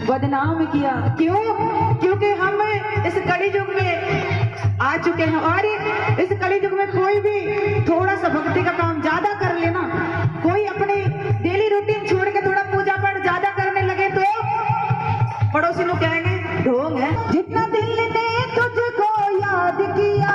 बदनाम किया। क्यों? क्योंकि हम इस कली युग में आ चुके हैं और इस कली युग में कोई भी थोड़ा सा भक्ति का काम ज्यादा कर लेना, कोई अपनी डेली रूटीन छोड़ के थोड़ा पूजा पाठ ज्यादा करने लगे तो पड़ोसी लोग कहेंगे ढोंग है। जितना दिल ने तुझको याद किया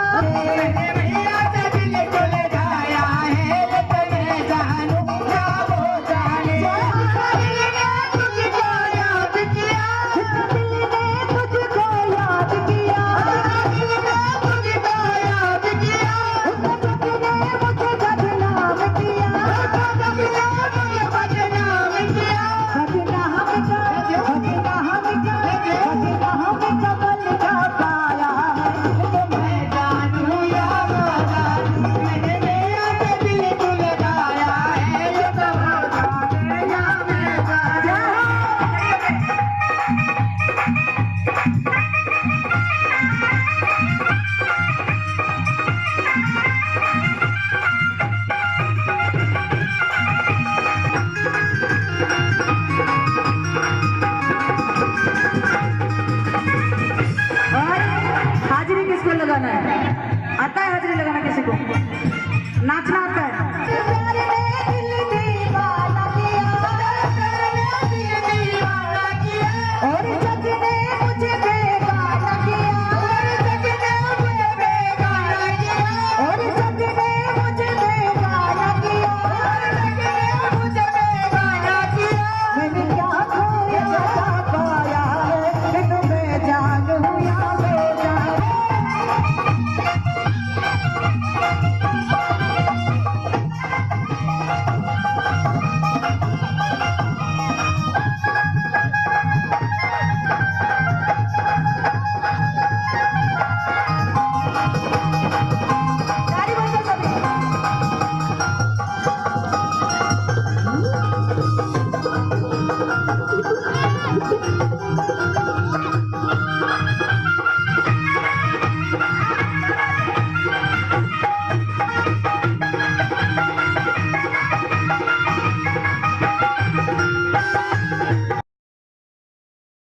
लगाना है। आता है हाजिरी लगाना किसी को? नाचना आता है?